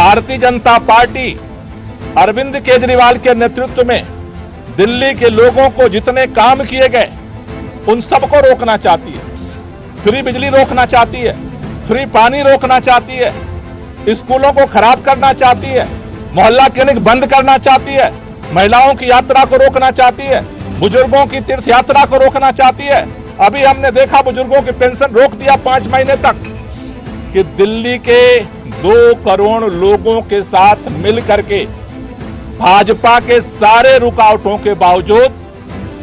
Bharatiya Janata party Arvind Kejriwal के नेतृत्व में दिल्ली के लोगों को जितने काम किए गए उन सबको रोकना चाहती है। फ्री बिजली रोकना चाहती है, फ्री पानी रोकना चाहती है, स्कूलों को खराब करना चाहती है, मोहल्ला क्लिनिक बंद करना चाहती है, महिलाओं की यात्रा को रोकना चाहती है, बुजुर्गों की तीर्थ यात्रा को रोकना चाहती है। अभी हमने देखा बुजुर्गों की पेंशन रोक दिया 5 महीने तक। कि दिल्ली के 2 करोड़ लोगों के साथ मिल करके भाजपा के सारे रुकावटों के बावजूद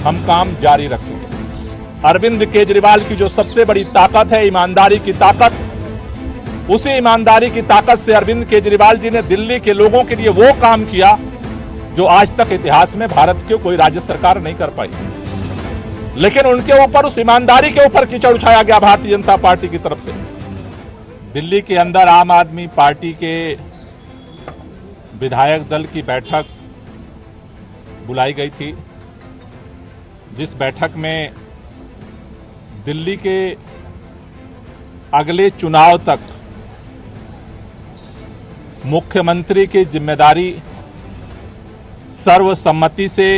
हम काम जारी रखेंगे। अरविंद केजरीवाल की जो सबसे बड़ी ताकत है ईमानदारी की ताकत, उसी ईमानदारी की ताकत से अरविंद केजरीवाल जी ने दिल्ली के लोगों के लिए वो काम किया जो आज तक इतिहास में भारत की कोई राज्य सरकार नहीं कर पाई। लेकिन उनके ऊपर, उस ईमानदारी के ऊपर कीचड़ उठाया गया भारतीय जनता पार्टी की तरफ से। दिल्ली के अंदर आम आदमी पार्टी के विधायक दल की बैठक बुलाई गई थी, जिस बैठक में दिल्ली के अगले चुनाव तक मुख्यमंत्री की जिम्मेदारी सर्वसम्मति से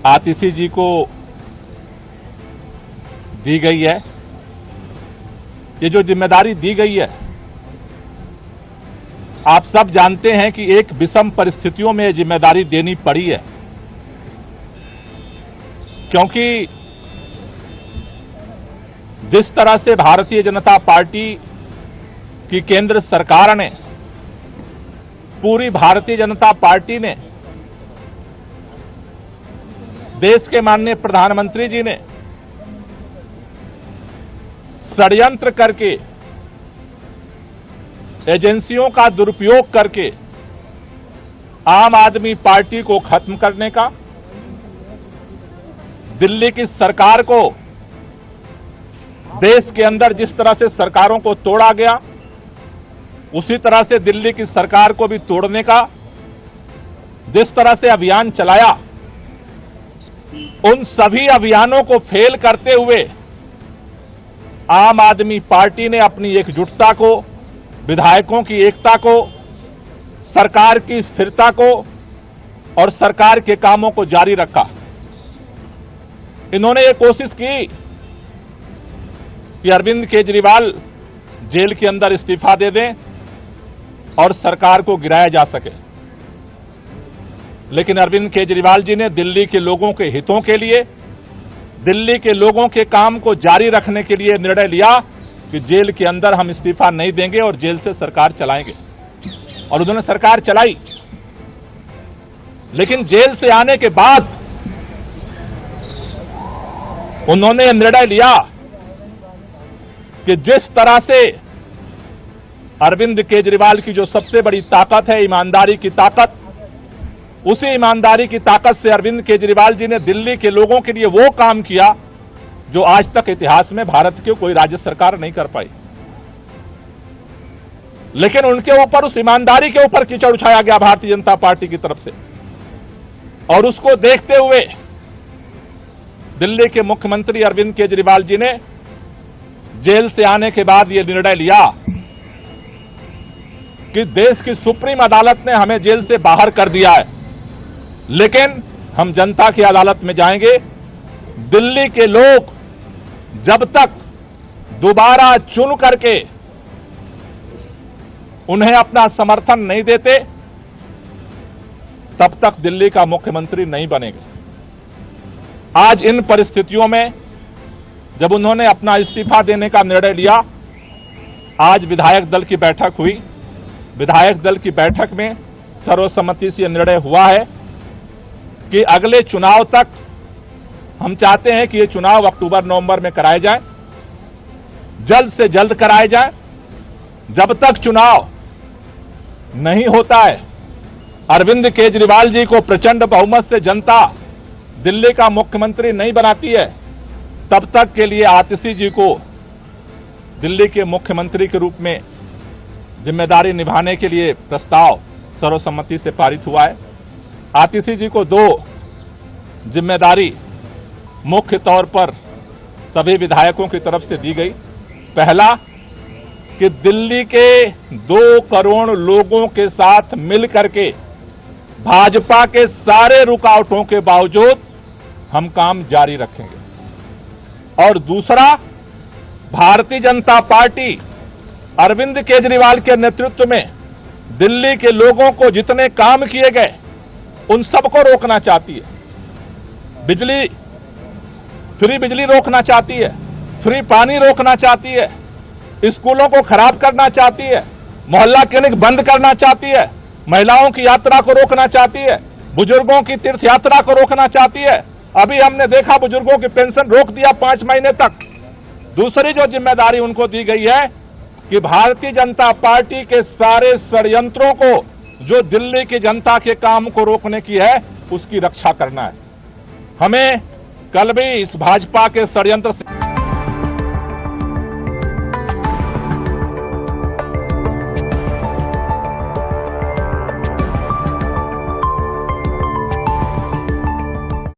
आतिशी जी को दी गई है। ये जो जिम्मेदारी दी गई है, आप सब जानते हैं कि एक विषम परिस्थितियों में ये जिम्मेदारी देनी पड़ी है, क्योंकि जिस तरह से भारतीय जनता पार्टी की केंद्र सरकार ने, पूरी भारतीय जनता पार्टी ने, देश के माननीय प्रधानमंत्री जी ने षड्यंत्र करके, एजेंसियों का दुरुपयोग करके आम आदमी पार्टी को खत्म करने का, दिल्ली की सरकार को, देश के अंदर जिस तरह से सरकारों को तोड़ा गया उसी तरह से दिल्ली की सरकार को भी तोड़ने का जिस तरह से अभियान चलाया, उन सभी अभियानों को फेल करते हुए आम आदमी पार्टी ने अपनी एकजुटता को, विधायकों की एकता को, सरकार की स्थिरता को और सरकार के कामों को जारी रखा। इन्होंने ये कोशिश की कि अरविंद केजरीवाल जेल के अंदर इस्तीफा दे दें और सरकार को गिराया जा सके। लेकिन अरविंद केजरीवाल जी ने दिल्ली के लोगों के हितों के लिए, दिल्ली के लोगों के काम को जारी रखने के लिए निर्णय लिया कि जेल के अंदर हम इस्तीफा नहीं देंगे और जेल से सरकार चलाएंगे। और उन्होंने सरकार चलाई। लेकिन जेल से आने के बाद उन्होंने निर्णय लिया कि जिस तरह से अरविंद केजरीवाल की जो सबसे बड़ी ताकत है ईमानदारी की ताकत, उसी ईमानदारी की ताकत से अरविंद केजरीवाल जी ने दिल्ली के लोगों के लिए वो काम किया जो आज तक इतिहास में भारत की कोई राज्य सरकार नहीं कर पाई। लेकिन उनके ऊपर, उस ईमानदारी के ऊपर कीचड़ उठाया गया भारतीय जनता पार्टी की तरफ से। और उसको देखते हुए दिल्ली के मुख्यमंत्री अरविंद केजरीवाल जी ने जेल से आने के बाद यह निर्णय लिया कि देश की सुप्रीम अदालत ने हमें जेल से बाहर कर दिया है, लेकिन हम जनता की अदालत में जाएंगे। दिल्ली के लोग जब तक दोबारा चुन करके उन्हें अपना समर्थन नहीं देते, तब तक दिल्ली का मुख्यमंत्री नहीं बनेगा। आज इन परिस्थितियों में जब उन्होंने अपना इस्तीफा देने का निर्णय लिया, आज विधायक दल की बैठक हुई। विधायक दल की बैठक में सर्वसम्मति से यह निर्णय हुआ है कि अगले चुनाव तक हम चाहते हैं कि ये चुनाव अक्टूबर-नवंबर में कराए जाएं, जल्द से जल्द कराए जाएं। जब तक चुनाव नहीं होता है, अरविंद केजरीवाल जी को प्रचंड बहुमत से जनता दिल्ली का मुख्यमंत्री नहीं बनाती है, तब तक के लिए आतिशी जी को दिल्ली के मुख्यमंत्री के रूप में जिम्मेदारी निभाने के लिए प्रस्ताव सर्वसम्मति से पारित हुआ है। आतिशी जी को 2 जिम्मेदारी मुख्य तौर पर सभी विधायकों की तरफ से दी गई। पहला कि दिल्ली के 2 करोड़ लोगों के साथ मिलकर के भाजपा के सारे रुकावटों के बावजूद हम काम जारी रखेंगे। और दूसरा, भारतीय जनता पार्टी अरविंद केजरीवाल के नेतृत्व में दिल्ली के लोगों को जितने काम किए गए उन सबको रोकना चाहती है। फ्री बिजली रोकना चाहती है, फ्री पानी रोकना चाहती है, स्कूलों को खराब करना चाहती है, मोहल्ला क्लिनिक बंद करना चाहती है, महिलाओं की यात्रा को रोकना चाहती है, बुजुर्गों की तीर्थ यात्रा को रोकना चाहती है। अभी हमने देखा बुजुर्गों की पेंशन रोक दिया 5 महीने तक। दूसरी जो जिम्मेदारी उनको दी गई है कि भारतीय जनता पार्टी के सारे षड्यंत्रों को, जो दिल्ली की जनता के काम को रोकने की है, उसकी रक्षा करना है। हमें कल भी इस भाजपा के षड्यंत्र से